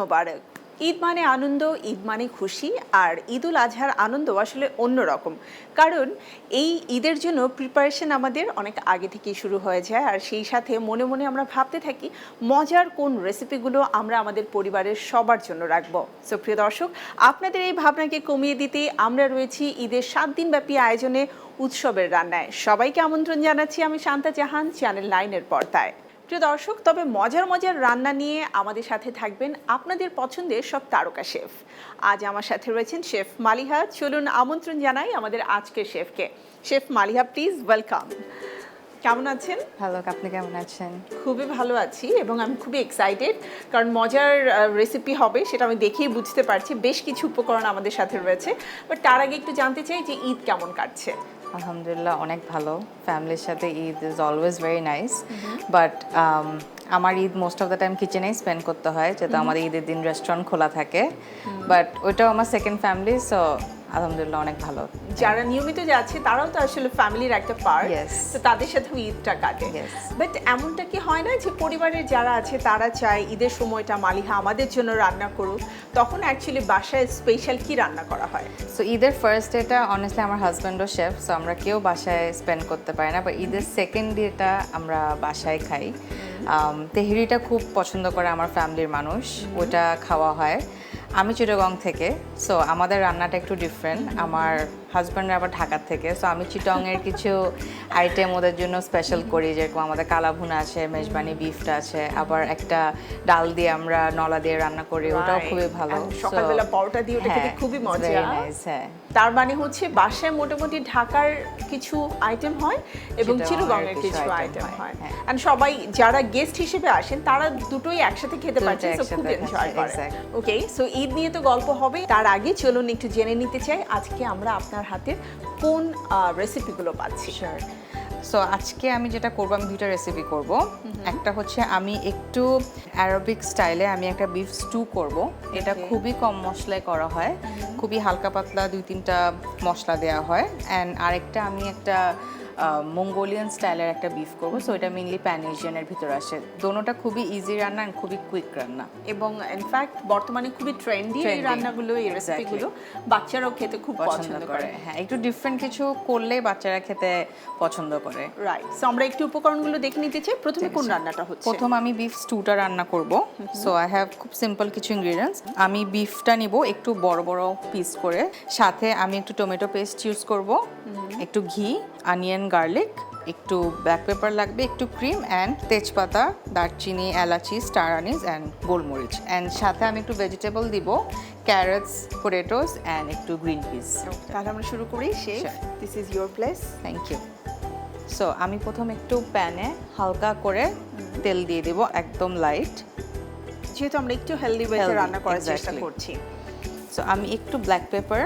মোবারক। ঈদ মানে আনন্দ, ঈদ মানে খুশি, আর ঈদুল আজহার আনন্দ আসলে অন্যরকম। কারণ এই ঈদের জন্য প্রিপারেশন আমাদের অনেক আগে থেকেই শুরু হয়ে যায়, আর সেই সাথে মনে মনে আমরা ভাবতে থাকি মজার কোন রেসিপিগুলো আমরা আমাদের পরিবারের সবার জন্য রাখবো। সো প্রিয় দর্শক, আপনাদের এই ভাবনাকে কমিয়ে দিতে আমরা রয়েছি ঈদের 7 দিনব্যাপী আয়োজনে উৎসবের রান্নায়। সবাইকে আমন্ত্রণ জানাচ্ছি আমি শান্তা জাহান, চ্যানেল 9-এর পর্দায়। প্রিয় দর্শক, তবে মজার মজার রান্না নিয়ে আমাদের সাথে থাকবেন আপনাদের পছন্দের সব তারকা শেফ। আজ আমার সাথে রয়েছেন শেফ মালিহা। চলুন আমন্ত্রণ জানাই আমাদের আজকের শেফকে। Chef Maliha, please welcome. কেমন আছেন? ভালো, আপনি কেমন আছেন? খুবই ভালো আছি এবং আমি খুবই এক্সাইটেড, কারণ মজার রেসিপি হবে সেটা আমি দেখেই বুঝতে পারছি। বেশ কিছু উপকরণ আমাদের সাথে রয়েছে, বাট তার আগে একটু জানতে চাই যে ঈদ কেমন কাটছে? আলহামদুলিল্লাহ অনেক ভালো। ফ্যামিলির সাথে Eid is always very nice, but আমার Eid most of the time কিচেনেই স্পেন্ড করতে হয়, যেহেতু আমাদের ঈদের দিন রেস্টুরেন্ট খোলা থাকে। বাট ওইটাও আমার সেকেন্ড ফ্যামিলি, সো আলহামদুলিল্লাহ অনেক ভালো। যারা নিয়মিত যাচ্ছে তারাও তো আসলে ফ্যামিলির একটা পার্ট, Yes. তো তাদের সাথেও ঈদটা কাটে। Yes. বাট এমনটা কি হয় না যে পরিবারের যারা আছে তারা চায় ঈদের সময়টা মালিহা আমাদের জন্য রান্না করুক, তখন অ্যাকচুয়ালি বাসায় স্পেশাল কি রান্না করা হয়? সো ঈদের ফার্স্ট ডেটা অনেস্টলি আমার হাজব্যান্ডও শেফ, সো আমরা কেউ বাসায় স্পেন্ড করতে পারি না, বাট ঈদের সেকেন্ড ডেটা আমরা বাসায় খাই। তেহরিটা খুব পছন্দ করে আমার ফ্যামিলির মানুষ, ওটা খাওয়া হয়। আমি চিটাগং থেকে, সো আমাদের রান্নাটা একটু ডিফারেন্ট। আমার হাজব্যান্ডের আবার ঢাকার থেকে, সো আমি চিটংয়ের কিছু আইটেম ওদের জন্য স্পেশাল করি, যেরকম আমাদের কালাভুনা আছে, মেজবানি বিফটা আছে, আবার একটা ডাল দিয়ে আমরা নলা দিয়ে রান্না করি, ওটাও খুবই ভালো। সকালবেলা পরোটা দিয়ে ওটা খেতে খুবই মজা। হ্যাঁ, তার মানে হচ্ছে বাসায় মোটামুটি ঢাকার কিছু আইটেম হয় এবং চিটাগংয়ের কিছু আইটেম হয়, এন্ড সবাই যারা গেস্ট হিসেবে আসেন তারা দুটোই একসাথে খেতে পারছেন, সো খুব এনজয় করে। ওকে, সো ঈদ নিয়ে তো গল্প হবে, তার আগে চলুন একটু জেনে নিতে চাই আজকে আমরা আপনার হাতের কোন রেসিপিগুলো পাচ্ছি। সো আজকে আমি যেটা করব, আমি দুইটা রেসিপি করব। একটা হচ্ছে আমি একটু অ্যারাবিক স্টাইলে আমি একটা বিফ স্টু করব। এটা খুবই কম মশলায় করা হয়, খুবই হালকা পাতলা 2-3টা মশলা দেওয়া হয়। অ্যান্ড আরেকটা আমি একটা মঙ্গোলিয়ান স্টাইলের একটা বিফ করব, সো এটা মেইনলি প্যান এশিয়ানের ভিতর আসে। দোনোটা খুবই ইজি রান্না আর খুবই কুইক রান্না, এবং ইনফ্যাক্ট বর্তমানে খুবই ট্রেন্ডি এই রান্নাগুলো, এই রেসিপিগুলো বাচ্চারাও খেতে খুব পছন্দ করে। হ্যাঁ, একটু ডিফারেন্ট কিছু করলে বাচ্চারা খেতে পছন্দ করে। রাইট, সো আমরা একটু উপকরণগুলো দেখে নিতে চাই। প্রথমে কোন রান্নাটা হচ্ছে? প্রথম আমি বিফ স্টুটা রান্না করব। সো আই হ্যাভ খুব সিম্পল কিছু ইনগ্রেডিয়েন্টস। আমি বিফটা নিব একটু বড় বড় পিস করে, সাথে আমি একটু টমেটো পেস্ট ইউজ করব, একটু ঘি, অনিয়ন, গার্লিক, একটু ব্ল্যাক পেপার লাগবে, একটু ক্রিম অ্যান্ড তেজপাতা, দারচিনি, এলাচি, স্টার আনিস অ্যান্ড গোলমরিচ। অ্যান্ড সাথে আমি একটু ভেজিটেবল দিব, ক্যারটস, পটেটোস অ্যান্ড একটু গ্রিন পিস। তাহলে আমরা শুরু করি। Chef, this is your place. Thank you. So আমি প্রথম একটু প্যানে হালকা করে তেল দিয়ে দেব, একদম লাইট, যেহেতু আমরা একটু হেলদি ওয়েতে রান্না করার চেষ্টা করছি। সো আমি একটু ব্ল্যাক পেপার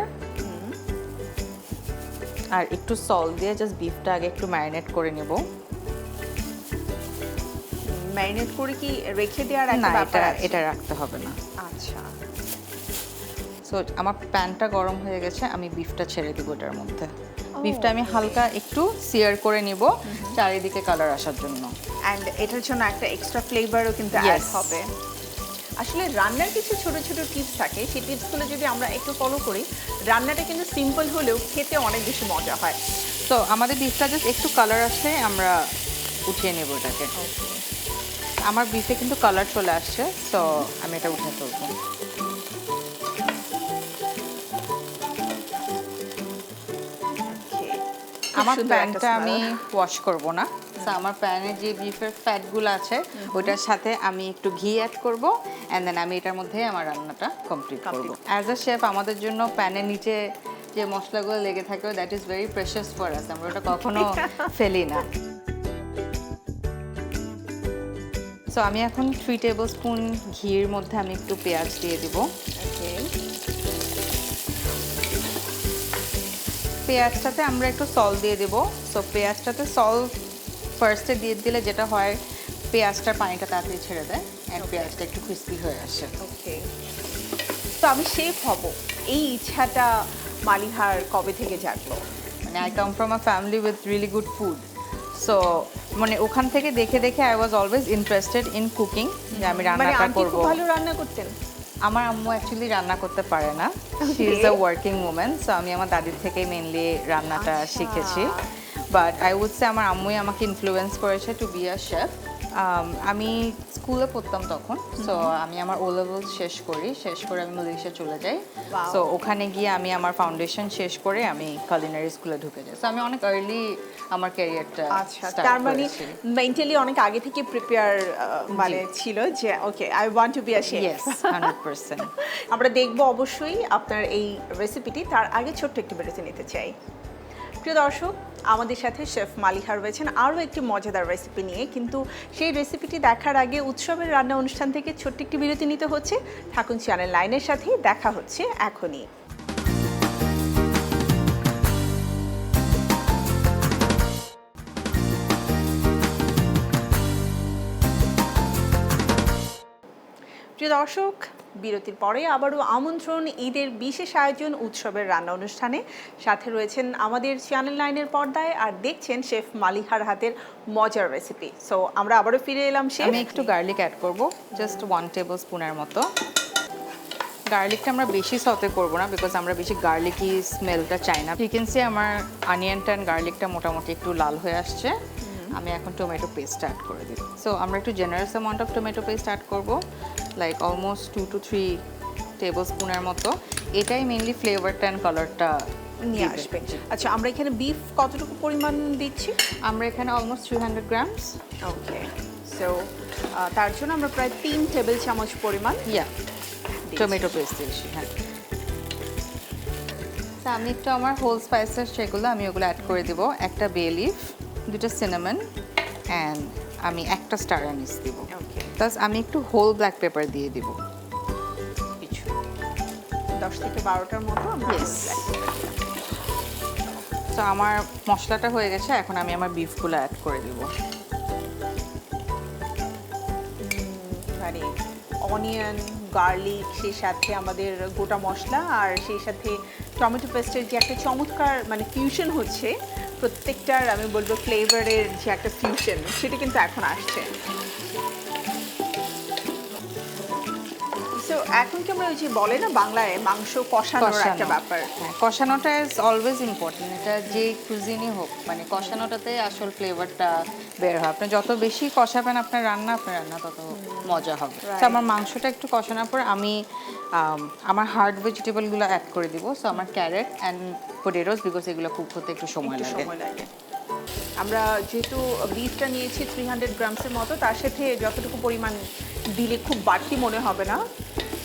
আর একটু সল্ট দিয়ে জাস্ট বিফটা আগে একটু ম্যারিনেট করে নেব। ম্যারিনেট করে কি রেখে দেওয়ার একটা না, ব্যাপার আছে? এটা রাখতে হবে না। আচ্ছা, সো আমার প্যানটা গরম হয়ে গেছে, আমি বিফটা ছেড়ে দিব এটার মধ্যে। বিফটা আমি হালকা একটু সিয়ার করে নিব চারিদিকে কালার আসার জন্য, অ্যান্ড এটার জন্য একটা এক্সট্রা ফ্লেভারও কিন্তু অ্যাড হবে। আসলে রান্নার কিছু ছোট ছোট টিপস থাকে, সেই টিপসগুলো যদি আমরা একটু ফলো করি, রান্নাটা কিন্তু সিম্পল হলেও খেতে অনেক বেশি মজা হয়। তো আমাদের বিফটা জাস্ট একটু কালার আসলে আমরা উঠিয়ে নেব এটাকে। আমার বিফে কিন্তু কালার চলে আসছে, সো আমি এটা উঠে ফেলবো। আমার প্যানটা আমি ওয়াশ করব না, সো আমার প্যানে যে বিফের ফ্যাটগুলো আছে ওইটার সাথে আমি একটু ঘি অ্যাড করব, অ্যান্ড দেন আমি এটার মধ্যে আমার রান্নাটা কমপ্লিট করব। অ্যাজ আ শেফ আমাদের জন্য প্যানের নিচে যে মশলাগুলো লেগে থাকে, that is very precious for us, আমরা ওটা কখনো ফেলি না। সো আমি এখন 3 টেবিল স্পুন ঘির মধ্যে আমি একটু পেঁয়াজ দিয়ে দিব। পেঁয়াজটাতে আমরা একটু সল্ট দিয়ে দেব। সো পেঁয়াজটাতে সল্ট ফার্স্টে দিয়ে দিলে যেটা হয়, পেঁয়াজটার পানিটা তাড়াতাড়ি ছেড়ে দেয় আর পেঁয়াজটা একটু ক্রিস্পি হয়ে আসে। ওকে, তো আমি শেফ হব, এই ইচ্ছাটা মালিহার কবে থেকে জাগলো? মানে I come from a family with really good food, so মানে ওখান থেকে দেখে দেখে I was always interested in cooking, যে আমি রান্নাটা করব। খুব ভালো রান্না করতেন? আমার আম্মু অ্যাকচুয়ালি রান্না করতে পারে না, she is a working woman, so আমি আমার দাদির থেকেই মেইনলি রান্নাটা আচ্ছা। শিখেছি। বাট আই উড সে আমার আম্মুই আমাকে ইনফ্লুয়েন্স করেছে টু বি আ শেফ। আমি স্কুলে পড়তাম তখন, সো আমি আমার ও লেভেল শেষ করে আমি মালয়েশিয়া চলে যাই। Wow. সো ওখানে গিয়ে আমি আমার ফাউন্ডেশন শেষ করে আমি কুলিনারি স্কুলে ঢুকে যাই। সো আমি অনেক আর্লি আমার ক্যারিয়ারটা আচ্ছা, তার মানে মেন্টালি অনেক আগে থেকে প্রিপেয়ার মানে ছিল যে okay I want to be a chef. Yes 100%। আমরা দেখব অবশ্যই আপনার এই রেসিপিটি, তার আগে ছোট্ট একটি বিরতি নিতে চাই। প্রিয় দর্শক, আমাদের সাথে শেফ মালিহা রয়েছেন আরও একটি মজাদার রেসিপি নিয়ে, কিন্তু সেই রেসিপিটি দেখার আগে উৎসবের রান্না অনুষ্ঠান থেকে ছোট্ট একটি বিরতি নিতে হচ্ছে। থাকুন চ্যানেল 9-এর সাথেই, দেখা হচ্ছে এখনই। প্রিয় দর্শক, বিরতির পরে আবারও আমন্ত্রণ ঈদের বিশেষ আয়োজন উৎসবের রান্না অনুষ্ঠানে। সাথে রয়েছেন আমাদের চ্যানেল 9-এর পর্দায় আর দেখছেন শেফ মালিহার হাতের মজার রেসিপি। সো আমরা আবারও ফিরে এলাম শেফ। আমি একটু গার্লিক অ্যাড করব, জাস্ট 1 টেবিল স্পুনের মতো। গার্লিকটা আমরা বেশি সতে করব না, বিকজ আমরা বেশি গার্লিকি স্মেলটা চাই না। ইউ ক্যান সি আমার অনিয়নটা অ্যান্ড গার্লিকটা মোটামুটি একটু লাল হয়ে আসছে। আমি এখন টমেটো পেস্ট অ্যাড করে দিই। সো আমরা একটু generous amount of tomato paste add করব, লাইক অলমোস্ট 2 to 3 টেবিল স্পুনের মতো। এটাই মেইনলি ফ্লেভারটা অ্যান্ড কালারটা নিয়ে আসবে। আচ্ছা, আমরা এখানে বিফ কতটুকু পরিমাণ দিচ্ছি? আমরা এখানে অলমোস্ট 300 গ্রামস। ওকে, সো তার জন্য আমরা প্রায় 3 টেবিল চামচ পরিমাণ টমেটো পেস্ট দিয়েছি। হ্যাঁ, তা আমি একটু আমার হোল স্পাইসেস সেগুলো আমি ওগুলো অ্যাড করে দিব। একটা বে লিফ, 2টা সিনামন অ্যান্ড আমি একটা স্টার অ্যানিস দিব। ওকে, প্লাস আমি একটু হোল ব্ল্যাক পেপার দিয়ে দিব কিছু 10 থেকে 12টার মতো আমরা Yes. তো আমার মশলাটা হয়ে গেছে, এখন আমি আমার বিফগুলো অ্যাড করে দিব। মানে অনিয়ন, গার্লিক, সেই সাথে আমাদের গোটা মশলা আর সেই সাথে টমেটো পেস্টের যে একটা চমৎকার মানে ফিউশন হচ্ছে, প্রত্যেকটার আমি বলবো ফ্লেভারের যে একটা ফিউশন, সেটা কিন্তু এখন আসছে। সো এখন কি আমরা ওই যে বলে না বাংলায় মাংস কষানোর একটা ব্যাপার, হ্যাঁ, কষানোটা ইজ অলওয়েজ ইম্পর্টেন্ট। এটা যে কুজিনই হোক, মানে কষানোটাতে আসল ফ্লেভারটা বের হয়। আপনি যত বেশি কষাবেন আপনার রান্না তত মজা হবে। তো আমার মাংসটা একটু কষানোর পর আমি আমার হার্ড ভেজিটেবলগুলো অ্যাড করে দিব। সো আমার ক্যারেট অ্যান্ড পটেটোস, বিকজ এগুলো কুক হতে একটু সময় লাগে। আমরা যেহেতু বিফটা নিয়েছি 300 গ্রামসের মতো, তার সাথে যতটুকু পরিমাণ দিলে খুব বাড়তি মনে হবে না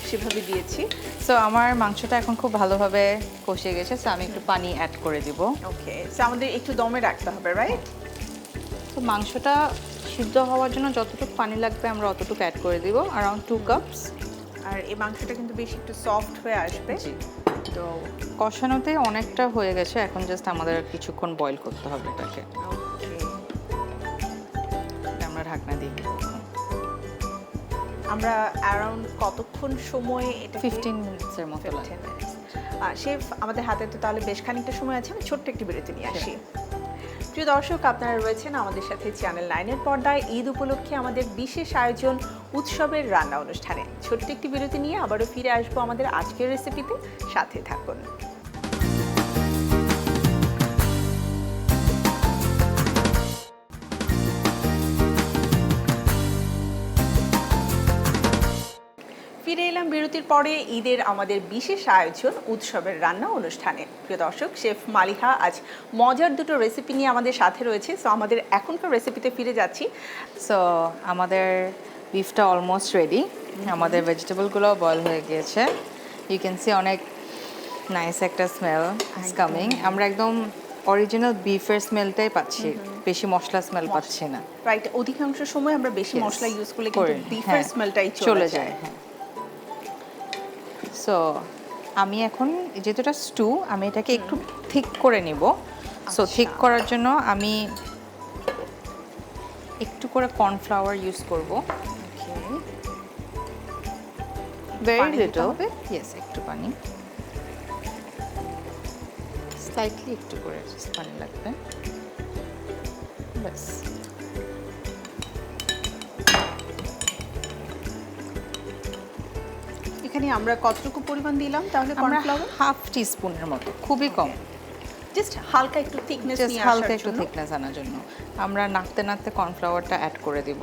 সেভাবে দিয়েছি। সো আমার মাংসটা এখন খুব ভালোভাবে কষে গেছে, সো আমি একটু পানি অ্যাড করে দিব। ওকে, সো আমাদের একটু দমে রাখতে হবে, রাইট? তো মাংসটা সিদ্ধ হওয়ার জন্য যতটুকু পানি লাগবে আমরা অতটুকু অ্যাড করে দিব, অ্যারাউন্ড 2 কাপস। আর এই মাংসটা কিন্তু বেশ একটু সফট হয়ে আসবে। তো কষানোতে অনেকটা হয়ে গেছে, এখন জাস্ট আমাদের কিছুক্ষণ বয়েল করতে হবে এটাকে। আমরা ঢাকনা দিয়ে দিব। আমরা অ্যারাউন্ড কতক্ষণ সময় এটা? 15 মিনিটসের মতো লাগে। শেফ, আমাদের হাতে তো তাহলে বেশ খানিকটা সময় আছে, আমি ছোট্ট একটি বিরতি নিয়ে আসি। প্রিয় দর্শক, আপনারা রয়েছেন আমাদের সাথে চ্যানেল 9-এর পর্দায় ঈদ উপলক্ষে আমাদের বিশেষ আয়োজন উৎসবের রান্না অনুষ্ঠানে। ছোট্ট একটি বিরতি নিয়ে আবারও ফিরে আসবো আমাদের আজকের রেসিপিতে, সাথে থাকুন। ফিরে এলাম বিরতির পরে ঈদের আমাদের বিশেষ আয়োজন উৎসবের রান্না অনুষ্ঠানে। প্রিয় দর্শক, শেফ মালিহা আজ মজার দুটো রেসিপি নিয়ে আমাদের সাথে রয়েছে। সো আমাদের এখনকার রেসিপিতে ফিরে যাচ্ছি। সো আমাদের বিফটা অলমোস্ট রেডি, আমাদের ভেজিটেবলগুলো বয়েল হয়ে গিয়েছে। ইউ ক্যান সি অনেক নাইস একটা স্মেল ইজ কামিং। আমরা একদম অরিজিনাল বিফের স্মেলটাই পাচ্ছি, বেশি মশলা স্মেল পাচ্ছি না। রাইট, অধিকাংশ সময় আমরা বেশি মশলা ইউজ করলে কিন্তু বিফের হ্যাঁ, স্মেলটাই চলে যায়। হ্যাঁ, সো আমি এখন যেহেতু এটা স্টু, আমি এটাকে একটু থিক করে নিব। সো থিক করার জন্য আমি একটু করে কর্নফ্লাওয়ার ইউজ করব, ভেরি লিটল। ইয়েস, একটু পানি, স্লাইটলি একটু করে পানি লাগবে, ব্যাস। এখানে এখানে আমরা কতটুকু পরিমাণ দিলাম তাহলে আমরা কর্নফ্লাওয়ার? হাফ টিস্পুনের মতো, খুবই কম, জাস্ট হালকা একটু থিকনেস জাস্ট নিয়ে হালকা আসার একটু জন্য। থিকনেস আনার জন্য আমরা নাড়তে নাড়তে কর্নফ্লাওয়ারটা অ্যাড করে দিব।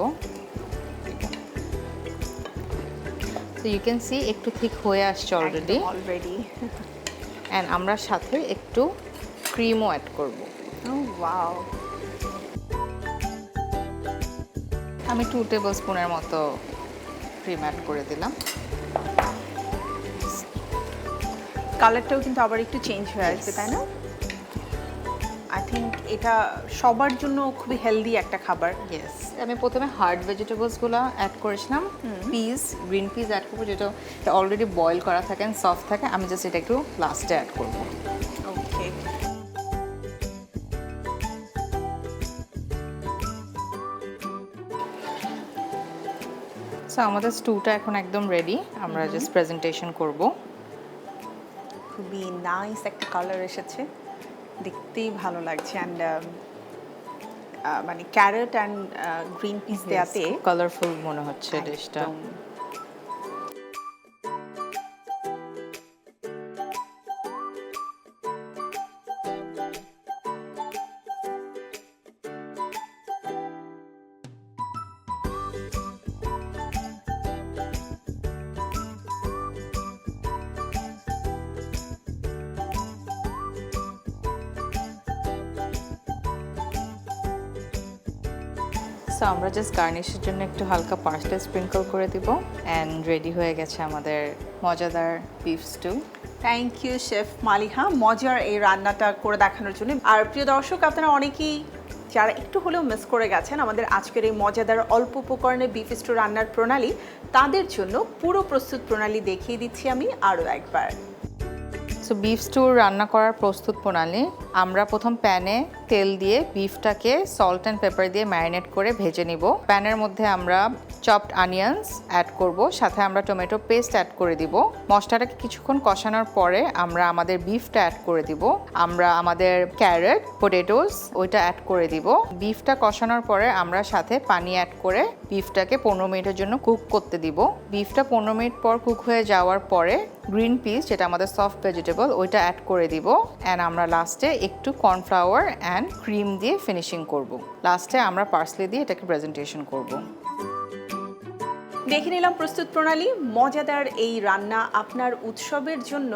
তো ইউ ক্যান সি একটু থিক হয়ে আসছে অলরেডি, অলরেডি। অ্যান্ড আমরা সাথে একটু ক্রিমও অ্যাড করব। ও ওয়াও, আমি 2 টেবিল স্পুনের মতো ক্রিম অ্যাড করে দিলাম। কালারটাও কিন্তু আবার একটু চেঞ্জ হয়ে আসবে, তাই না? আই থিংক এটা সবার জন্য খুবই হেলদি একটা খাবার। ইয়েস, আমি প্রথমে হার্ড ভেজিটেবলসগুলো অ্যাড করেছিলাম, পিস, গ্রিন পিস অ্যাড করবো, যেটা অলরেডি বয়েল করা থাকে অ্যান্ড সফট থাকে। আমি জাস্ট এটা একটু লাস্টে অ্যাড করবো। ওকে, সো আমাদের স্টুটা এখন একদম রেডি, আমরা জাস্ট প্রেজেন্টেশন করব। খুবই নাইস একটা কালার এসেছে, দেখতেই ভালো লাগছে। অ্যান্ড মানে ক্যারট অ্যান্ড গ্রিন পিস দেওয়াতে কালারফুল মনে হচ্ছে ডিশটা। একদম। সো আমরা জাস্ট গার্নিশের জন্য একটু হালকা পার্সলে স্প্রিঙ্কল করে দিব, অ্যান্ড রেডি হয়ে গেছে আমাদের মজাদার beef stew. Thank you chef Maliha মজার এই রান্নাটা করে দেখানোর জন্য। আর প্রিয় দর্শক, আপনারা অনেকেই যারা একটু হলেও মিস করে গেছেন আমাদের আজকের এই মজাদার অল্প উপকরণে বিফ স্টু রান্নার প্রণালী, তাদের জন্য পুরো প্রস্তুত প্রণালী দেখিয়ে দিচ্ছি আমি আরও একবার। সো বিফ স্টু রান্না করার প্রস্তুত প্রণালী, আমরা প্রথম প্যানে তেল দিয়ে বিফটাকে সল্ট অ্যান্ড পেপার দিয়ে ম্যারিনেট করে ভেজে নিব। প্যানের মধ্যে আমরা চপড অনিয়ন্স অ্যাড করব, সাথে আমরা টমেটো পেস্ট অ্যাড করে দিব। মশলাটাকে কিছুক্ষণ কষানোর পরে আমরা আমাদের বিফটা অ্যাড করে দিব। আমরা আমাদের ক্যারট, পটেটোস ওইটা অ্যাড করে দিব। বিফটা কষানোর পরে আমরা সাথে পানি অ্যাড করে বিফটাকে 15 মিনিটের জন্য কুক করতে দিব। বিফটা 15 মিনিট পর কুক হয়ে যাওয়ার পরে গ্রিন পিস, যেটা আমাদের সফট ভেজিটেবল, ওইটা অ্যাড করে দিব। অ্যান্ড আমরা লাস্টে একটু কর্নফ্লাওয়ার অ্যান্ড ক্রিম দিয়ে ফিনিশিং করব। লাস্টে আমরা পার্সলে দিয়ে এটাকে প্রেজেন্টেশন করব। দেখে নিলাম প্রস্তুত প্রণালী। মজাদার এই রান্না আপনার উৎসবের জন্য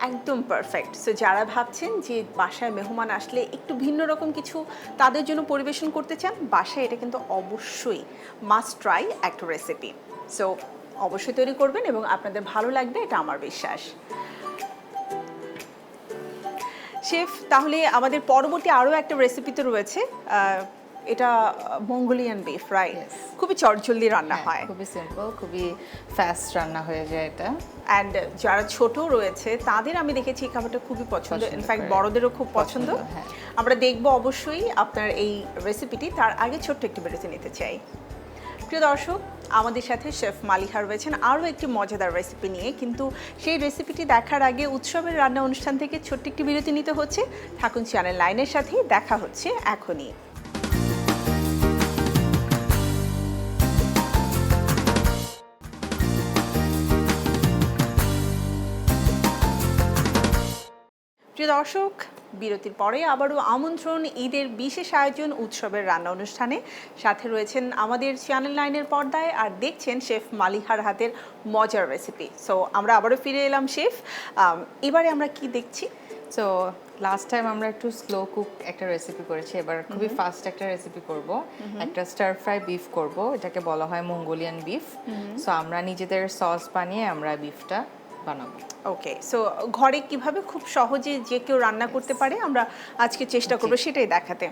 একদম পারফেক্ট। সো যারা ভাবছেন যে বাসায় মেহমান আসলে একটু ভিন্ন রকম কিছু তাদের জন্য পরিবেশন করতে চান, বাসায় এটা কিন্তু অবশ্যই মাস্ট ট্রাই একটা রেসিপি। সো অবশ্যই তৈরি করবেন এবং আপনাদের ভালো লাগবে, এটা আমার বিশ্বাস। শেফ, তাহলে আমাদের পরবর্তী আরও একটা রেসিপি তো রয়েছে, এটা মঙ্গোলিয়ান বিফ, রাইট? খুবই চটজলদি রান্না হয়, খুবই সিম্পল, খুবই ফাস্ট রান্না হয়ে যায় এটা। অ্যান্ড যারা ছোট রয়েছে তাদের আমি দেখেছি এই খাবারটা খুবই পছন্দ, ইনফ্যাক্ট করে। বড়দেরও খুব পছন্দ। হ্যাঁ। আমরা দেখবো অবশ্যই আপনার এই রেসিপিটি। তার আগে ছোট্ট একটি বিরতি নিতে চাই। প্রিয় দর্শক, আমাদের সাথে শেফ মালিহা রয়েছেন আরও একটি মজাদার রেসিপি নিয়ে, কিন্তু সেই রেসিপিটি দেখার আগে উৎসবের রান্না অনুষ্ঠান থেকে ছোট্ট একটি বিরতি নিতে হচ্ছে। থাকুন চ্যানেল 9-এর সাথেই, দেখা হচ্ছে এখনই। প্রিয় দর্শক, বিরতির পরে আবারও আমন্ত্রণ ঈদের বিশেষ আয়োজন উৎসবের রান্না অনুষ্ঠানে। সাথে রয়েছেন আমাদের চ্যানেল 9-এর পর্দায় আর দেখছেন শেফ মালিহার হাতের মজার রেসিপি। সো আমরা আবারও ফিরে এলাম শেফ, এবারে আমরা কি দেখছি? সো লাস্ট টাইম আমরা একটু স্লো কুক একটা রেসিপি করেছি, এবার খুবই ফাস্ট একটা রেসিপি করব। একটা স্টার ফ্রাই বিফ করব, এটাকে বলা হয় মঙ্গোলিয়ান বিফ। সো আমরা নিজেদের সস বানিয়ে আমরা বিফটা বানাবো। ওকে, সো ঘরে কিভাবে খুব সহজে যে কেউ রান্না করতে পারে আমরা আজকে চেষ্টা করবো সেটাই দেখাতে।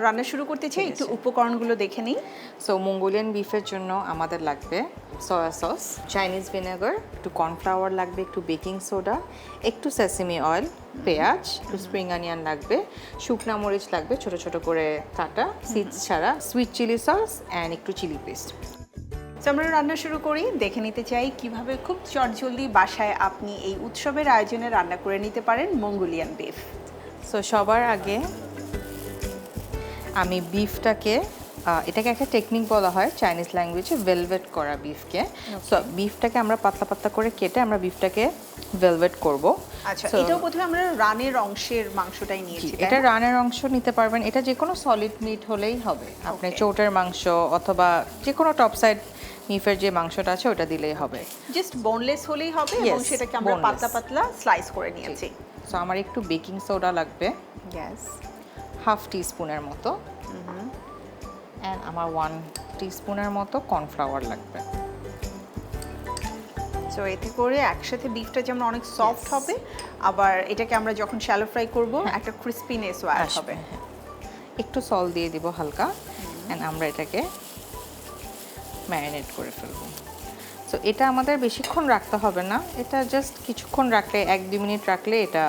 রান্না শুরু করতে চাই, একটু উপকরণগুলো দেখে নিই। সো মঙ্গোলিয়ান বিফের জন্য আমাদের লাগবে সয়া সস, চাইনিজ ভিনেগার, একটু কর্নফ্লাওয়ার লাগবে, একটু বেকিং সোডা, একটু সেসিমি অয়েল, পেঁয়াজ, একটু স্প্রিং অনিয়ন লাগবে, শুকনা মরিচ লাগবে ছোট ছোট করে কাটা, সিডস ছাড়া, সুইট চিলি সস অ্যান্ড একটু চিলি পেস্ট। তো আমরা রান্না শুরু করি। দেখে নিতে চাই কিভাবে খুব চটজলদি বাসায় আপনি এই উৎসবের আয়োজনে রান্না করে নিতে পারেন মঙ্গোলিয়ান বিফ। সো সবার আগে আমি বিফটাকে এটাকে একটা টেকনিক বলা হয় চাইনিজ ল্যাঙ্গুয়েজে ভেলভেট করা বিফকে। সো বিফটাকে আমরা পাতলা পাতলা করে কেটে আমরা বিফটাকে ভেলভেট করব। আচ্ছা, So, এটাও বোধহয় আমরা রানের অংশের মাংসটাই নিয়েছি, তাই এটা না? রানের অংশ নিতে পারবেন, এটা যে কোনো সলিড মিট হলেই হবে। আপনি Okay. চৌটের মাংস অথবা যে কোনো টপ সাইড বিফের যে মাংসটা আছে ওটা দিলেই হবে। জাস্ট বোনলেস হলেই হবে এবং Yes, সেটাকে আমরা boneless. পাতলা পাতলা স্লাইস করে নিয়েছি। সো আমার একটু বেকিং সোডা লাগবে গ্যাস 1/2 টিস্পুনের মতো, অ্যান্ড আমার 1 টিস্পুনের মতো কর্নফ্লাওয়ার লাগবে। সো এতে করে একসাথে বিফটা যেমন অনেক সফট Yes. হবে, আবার এটাকে আমরা যখন শ্যালো ফ্রাই করব একটা ক্রিস্পিনেসও অ্যাড হবে। আসবে, হ্যাঁ। একটু সল দিয়ে দিব হালকা, অ্যান্ড আমরা এটাকে ম্যারিনেট করে ফেলবো। সো এটা আমাদের বেশিক্ষণ রাখতে হবে না, এটা জাস্ট কিছুক্ষণ রাখলে 1-2 মিনিট রাখলে এটা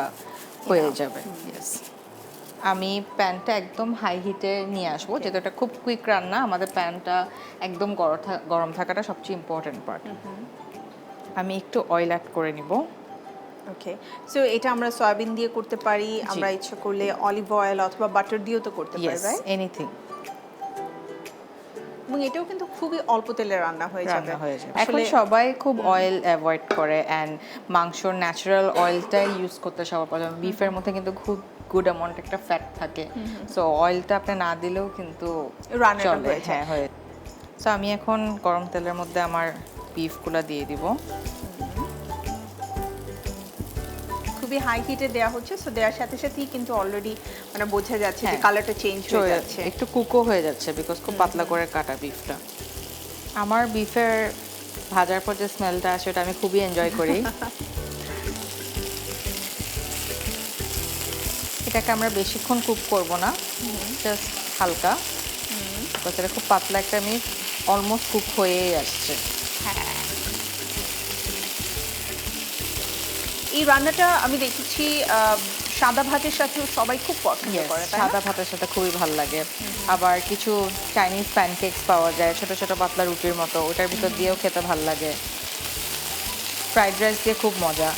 হয়ে যাবে। ইয়েস, আমি প্যানটা একদম হাই হিটে নিয়ে আসবো, যেহেতু এটা খুব কুইক রান্না। আমাদের প্যানটা একদম গরম থাকাটা সবচেয়ে ইম্পর্টেন্ট পার্ট। আমি একটু অয়েল অ্যাড করে নিব। ওকে, সো এটা আমরা সয়াবিন দিয়ে করতে পারি, আমরা ইচ্ছা করলে অলিভ অয়েল অথবা বাটার দিয়েও তো করতে পারি, ইয়েস, রাইট? এনিথিং এবং এটাও কিন্তু খুবই অল্প তেলে রান্না হয়ে যাবে। রান্না হয়ে যাবে। এখন সবাই খুব অয়েল অ্যাভয়েড করে, অ্যান্ড মাংসর ন্যাচারাল অয়েলটাই ইউজ করতে সবার পছন্দ। বিফের মধ্যে কিন্তু খুব গুড অ্যামাউন্ট একটা ফ্যাট থাকে, সো অয়েলটা আপনি না দিলেও কিন্তু রান্নাটা চলে। হয়ে যায়। হ্যাঁ, হয়ে। সো আমি এখন গরম তেলের মধ্যে আমার বিফগুলো দিয়ে দিব। খুবই হাই হিটে দেওয়া হচ্ছে, সো দেওয়ার সাথে সাথেই কিন্তু অলরেডি মানে বোঝা যাচ্ছে যে হ্যাঁ, কালারটা চেঞ্জ হয়ে যাচ্ছে। একটু কুকও হয়ে যাচ্ছে বিকজ খুব পাতলা করে কাটা বিফটা। আমার বিফের ভাজার পর যে স্মেলটা আসে ওটা আমি খুবই এনজয় করি। এটাকে আমরা বেশিক্ষণ কুক করব না, জাস্ট হালকা, বিকজ এটা খুব পাতলা একটা মিট, অলমোস্ট কুক হয়েই আসছে। এই রান্নাটা আমি দেখেছি সাদা ভাতের সাথেও সবাই খুব পছন্দ Yes, করে, তাই সাদা না? ভাতের সাথে খুবই ভালো লাগে। আবার কিছু চাইনিজ প্যানকেকস পাওয়া যায় ছোট ছোট পাতলা রুটির মতো, ওটার ভিতর দিয়েও খেতে ভালো লাগে। ফ্রাইড রাইস দিয়ে খুব মজা।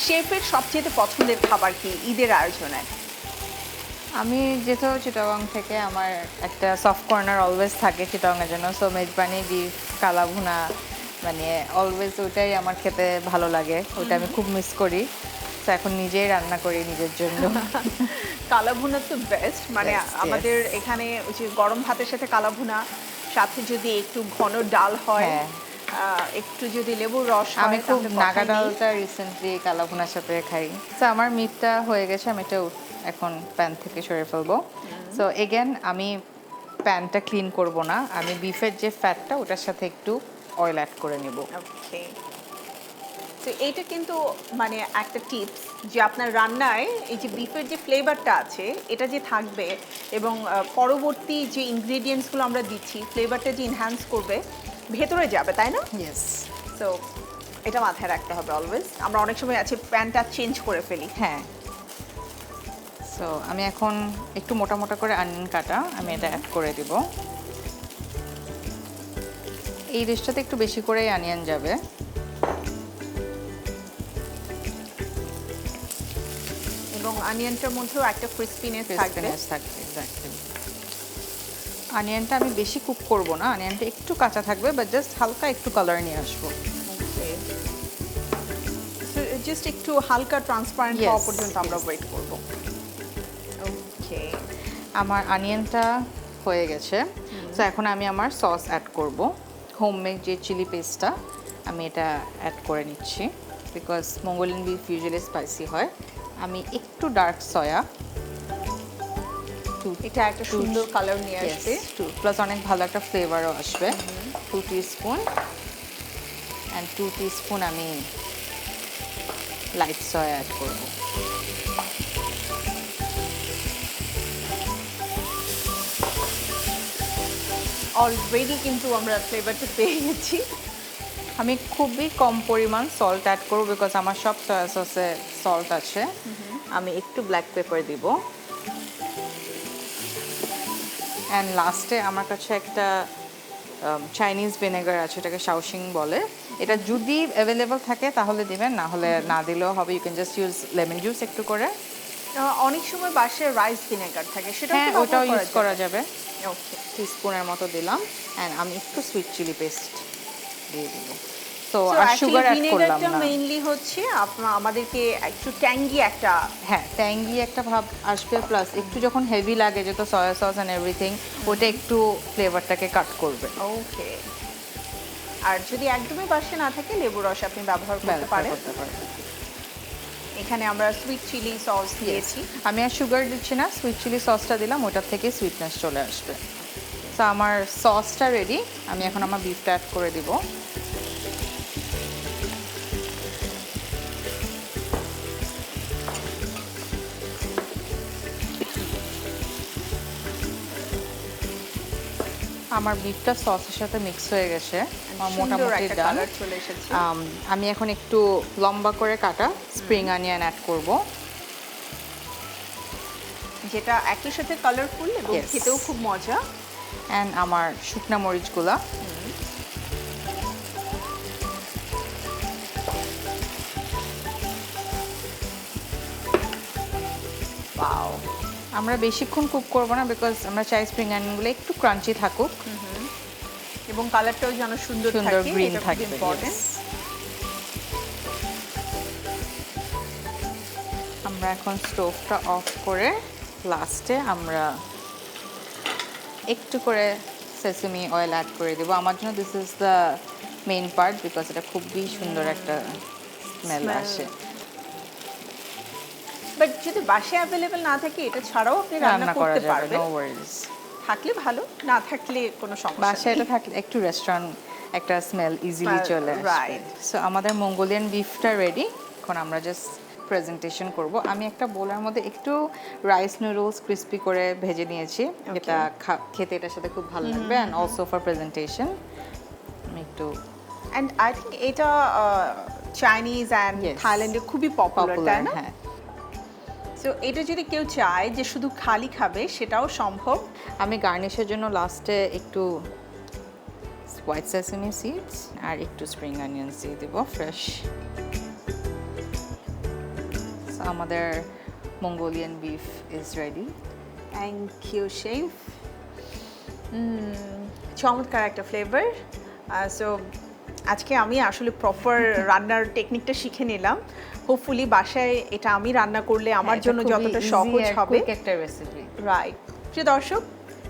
শেফের সবচেয়ে পছন্দের খাবার কি ঈদের আয়োজনে? আমি যেহেতু চিটাগং থেকে, আমার একটা সফট কর্নার অলওয়েজ থাকে চিটাগংয়ের জন্য। সো মেজবানি বিফ কালা ভুনা, মানে অলওয়েজ ওটাই আমার খেতে ভালো লাগে, ওটা আমি খুব মিস করি। তো এখন নিজেই রান্না করি নিজের জন্য। কালা ভুনা তো বেস্ট, মানে Yes, yes. আমাদের এখানে ওই যে গরম ভাতের সাথে কালা ভুনা, সাথে যদি একটু ঘন ডাল হয়, হ্যাঁ। একটু যদি লেবুর রস হয়, আমি খুব তাহলে কথাই নাগা নেই। ডালটা রিসেন্টলি কালা ভুনার সাথে খাই। তো আমার মিটটা হয়ে গেছে, আমি এটা এখন প্যান থেকে সরিয়ে ফেলবো। সো এগেন আমি প্যানটা ক্লিন করব না, আমি বিফের যে ফ্যাটটা ওটার সাথে একটু অয়েল অ্যাড করে নিব। ওকে, তো এইটা কিন্তু মানে একটা টিপস যে আপনার রান্নায় এই যে বিফের যে ফ্লেভারটা আছে এটা যে থাকবে, এবং পরবর্তী যে ইনগ্রেডিয়েন্টসগুলো আমরা দিচ্ছি ফ্লেভারটা যে ইনহ্যান্স করবে ভেতরে যাবে, তাই না? ইয়েস, সো এটা মাথায় রাখতে হবে অলওয়েজ। আমরা অনেক সময় আছে প্যানটা চেঞ্জ করে ফেলি। হ্যাঁ। সো আমি এখন একটু মোটা মোটা করে অনিয়ন কাটা আমি এটা অ্যাড করে দিব। এই ডিশটাতে একটু বেশি করেই অনিয়ন যাবে। এবং অনিয়নটার মধ্যেও একটা ক্রিস্পিনেস থাকবে। ক্রিসপিনেস থাকবে, এক্স্যাক্টলি। অনিয়নটা আমি বেশি কুক করব না, অনিয়নটা একটু কাঁচা থাকবে, বাট জাস্ট হালকা একটু কালার নিয়ে আসবো। জাস্ট একটু হালকা ট্রান্সপারেন্ট Yes, হওয়া পর্যন্ত আমরা yes. ওয়েট করব। ওকে, আমার অনিয়নটা হয়ে গেছে। তো এখন আমি আমার সস অ্যাড করব। হোমমেড যে চিলি পেস্টটা আমি এটা অ্যাড করে নিচ্ছি, because Mongolian beef usually spicy হয়। আমি একটু ডার্ক সয়া, এটা একটা সুন্দর কালার নিয়ে আসবে। প্লাস অনেক ভালো একটা ফ্লেভারও আসবে। 2 টিস্পুন, অ্যান্ড 2 টিস্পুন আমি লাইট সয়া অ্যাড করব। অলরেডি কিন্তু আমরা ফ্লেভারটা পেয়ে গেছি। আমি খুবই কম পরিমাণ সল্ট অ্যাড করব, বিকজ আমার সব সয়া সসে সল্ট আছে। আমি একটু ব্ল্যাক পেপার দিব, অ্যান্ড লাস্টে আমার কাছে একটা চাইনিজ ভিনেগার আছে, এটাকে শাওশিং বলে। এটা যদি অ্যাভেলেবল থাকে তাহলে দিবেন, না হলে না দিলেও হবে। You can just use lemon juice একটু করে। অনেক সময় বাসায় রাইস ভিনেগার থাকে, সেটা হ্যাঁ, ওটাও ইউজ করা যাবে। ওকে। টিস্পুনের মতো দিলাম, অ্যান্ড আমি একটু সুইট চিলি পেস্ট দিয়ে দিব। তো সো আর সুগার অ্যাড করলাম ভিনেগারটা না। মেইনলি হচ্ছে আমাদেরকে একটু ট্যাঙ্গি একটা। হ্যাঁ, ট্যাঙ্গি একটা ভাব আসবে, প্লাস একটু যখন হেভি লাগে যেহেতু সয়া সস অ্যান্ড এভরিথিং, ওটা একটু ফ্লেভারটাকে কাট করবে। ওকে। আর যদি একদমই বাসে না থাকে লেবু রস আপনি ব্যবহার করতে ব্যবহার পারেন। করতে পারবে। এখানে আমরা সুইট চিলি সস দিয়েছি। আমি আর সুগার দিচ্ছি না, সুইট চিলি সসটা দিলাম, ওটার থেকে সুইটনেস চলে আসবে। তো আমার সসটা রেডি, আমি এখন আমার বিফটা অ্যাড করে দিব। আমার বিফটা সসের সাথে মিক্স হয়ে গেছে, আমার সুন্দর মোটামুটি একটা ডান। কালার চলে এসেছে। আমি এখন একটু লম্বা করে কাটা স্প্রিং অনিয়ন অ্যাড করব। যেটা একই সাথে কালারফুল এবং Yes. খেতেও খুব মজা। অ্যান্ড আমার শুকনা মরিচগুলা। ওয়াও। আমরা বেশিক্ষণ কুক করব না, বিকজ আমরা চাই স্প্রিং অনিয়নগুলো একটু ক্রাঞ্চি থাকুক, এবং কালারটাও যেন সুন্দর সুন্দর থাকে, গ্রিন এটা খুব থাকবে। ইম্পর্টেন্ট। yes. আমরা এখন স্টোভটা অফ করে লাস্টে আমরা একটু করে সেসেমি অয়েল অ্যাড করে দেবো। আমার জন্য this is the main part, because এটা খুবই সুন্দর একটা স্মেল Smell. আসে। বাট যদি বাসে অ্যাভেলেবেল না থাকে এটা ছাড়াও আপনি রান্না করা করতে যাবে, পারবেন। No worries. থাকলে ভালো, না থাকলে কোনো সমস্যা বাসায় নেই। এটা থাকলে একটু রেস্টুরেন্ট একটা স্মেল ইজিলি Smell, চলে আসবে। right. সো আমাদের মঙ্গোলিয়ান বিফটা রেডি, এখন আমরা জাস্ট প্রেজেন্টেশন করব। আমি একটা বোলের মধ্যে একটু রাইস নুডলস ক্রিস্পি করে ভেজে নিয়েছি, এটা খেতে এটার সাথে খুব ভালো লাগবে, অ্যান্ড অলসো ফর প্রেজেন্টেশন আমি একটু অ্যান্ড আই থিঙ্ক এটা চাইনিজ অ্যান্ড Yes. থাইল্যান্ডে খুবই পপুলার, তাই পপুলার। না? হ্যাঁ, সো এটা যদি কেউ চায় যে শুধু খালি খাবে সেটাও সম্ভব। আমি গার্নিশের জন্য লাস্টে একটু হোয়াইট সেসেমি সিডস আর একটু স্প্রিং অনিয়ন দিয়ে দেবো ফ্রেশ। আমাদের Mongolian beef is ready. Thank you chef. চমৎকার একটা ফ্লেভার। সো আজকে আমি আসলে প্রপার রান্নার টেকনিকটা শিখে নিলাম। হোপফুলি বাসায় এটা আমি রান্না করলে আমার জন্য যতটা সহজ হবে। একটা রেসিপি। রাইট। প্রিয় দর্শক,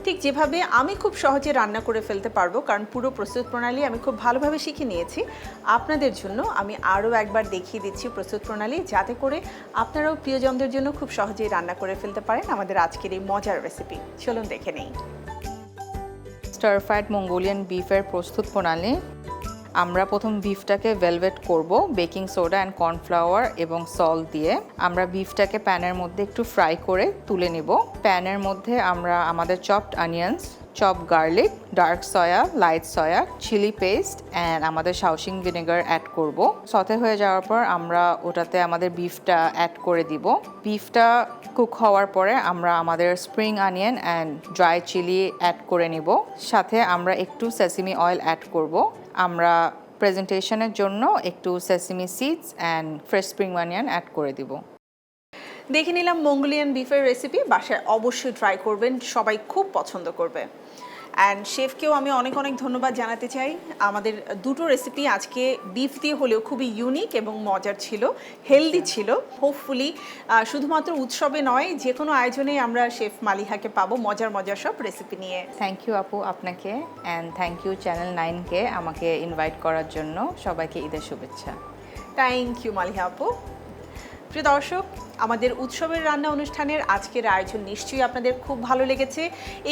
ঠিক যেভাবে আমি খুব সহজে রান্না করে ফেলতে পারবো, কারণ পুরো প্রস্তুত প্রণালী আমি খুব ভালোভাবে শিখে নিয়েছি, আপনাদের জন্য আমি আরও একবার দেখিয়ে দিচ্ছি প্রস্তুত প্রণালী, যাতে করে আপনারাও প্রিয়জনদের জন্য খুব সহজেই রান্না করে ফেলতে পারেন আমাদের আজকের এই মজার রেসিপি। চলুন দেখে নেই। স্টার ফ্রাইড মঙ্গোলিয়ান বিফের প্রস্তুত প্রণালী। আমরা প্রথম বিফটাকে ভেলভেট করব বেকিং সোডা অ্যান্ড কর্নফ্লাওয়ার এবং সল্ট দিয়ে। আমরা বিফটাকে প্যানের মধ্যে একটু ফ্রাই করে তুলে নিব। প্যানের মধ্যে আমরা আমাদের chopped onions, chop garlic, dark soy, light soy, chilli paste and আমাদের শাওসিং ভিনেগার অ্যাড করব। সতে হয়ে যাওয়ার পর আমরা ওটাতে আমাদের বিফটা অ্যাড করে দিব। বিফটা কুক হওয়ার পরে আমরা আমাদের spring onion and dry chilli add করে নিব। সাথে আমরা একটু সেসেমি অয়েল অ্যাড করব। আমরা প্রেজেন্টেশনের জন্য একটু sesame seeds and fresh spring onion add করে দিব। দেখে নিলাম মঙ্গোলিয়ান বিফের রেসিপি, বাসায় অবশ্যই ট্রাই করবেন, সবাই খুব পছন্দ করবে। অ্যান্ড শেফকেও আমি অনেক অনেক ধন্যবাদ জানাতে চাই। আমাদের দুটো রেসিপি আজকে বিফ দিয়ে হলেও খুবই ইউনিক এবং মজার ছিল, হেলদি ছিল। হোপফুলি শুধুমাত্র উৎসবে নয়, যে কোনো আয়োজনে আমরা শেফ মালিহাকে পাবো মজার মজার সব রেসিপি নিয়ে। থ্যাংক ইউ আপু আপনাকে, অ্যান্ড থ্যাংক ইউ চ্যানেল 9কে আমাকে ইনভাইট করার জন্য। সবাইকে ঈদের শুভেচ্ছা। থ্যাংক ইউ মালিহা আপু। প্রিয় দর্শক, আমাদের উৎসবের রান্না অনুষ্ঠানের আজকের আয়োজন নিশ্চয়ই আপনাদের খুব ভালো লেগেছে।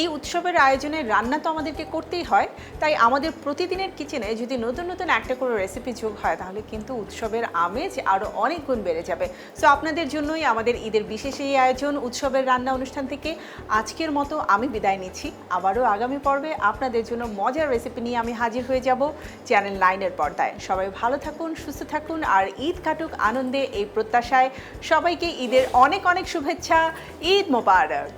এই উৎসবের আয়োজনে রান্না তো আমাদেরকে করতেই হয়, তাই আমাদের প্রতিদিনের কিচেনে যদি নতুন নতুন একটা করে রেসিপি যোগ হয় তাহলে কিন্তু উৎসবের আমেজ আরও অনেক গুণ বেড়ে যাবে। সো আপনাদের জন্যই আমাদের ঈদের বিশেষ এই আয়োজন উৎসবের রান্না অনুষ্ঠান থেকে আজকের মতো আমি বিদায় নিচ্ছি। আবারও আগামী পর্বে আপনাদের জন্য মজার রেসিপি নিয়ে আমি হাজির হয়ে যাব চ্যানেল 9-এর পর্দায়। সবাই ভালো থাকুন, সুস্থ থাকুন, আর ঈদ কাটুক আনন্দে, এই প্রত্যাশায় সবাইকে ঈদের অনেক অনেক শুভেচ্ছা। ঈদ মোবারক।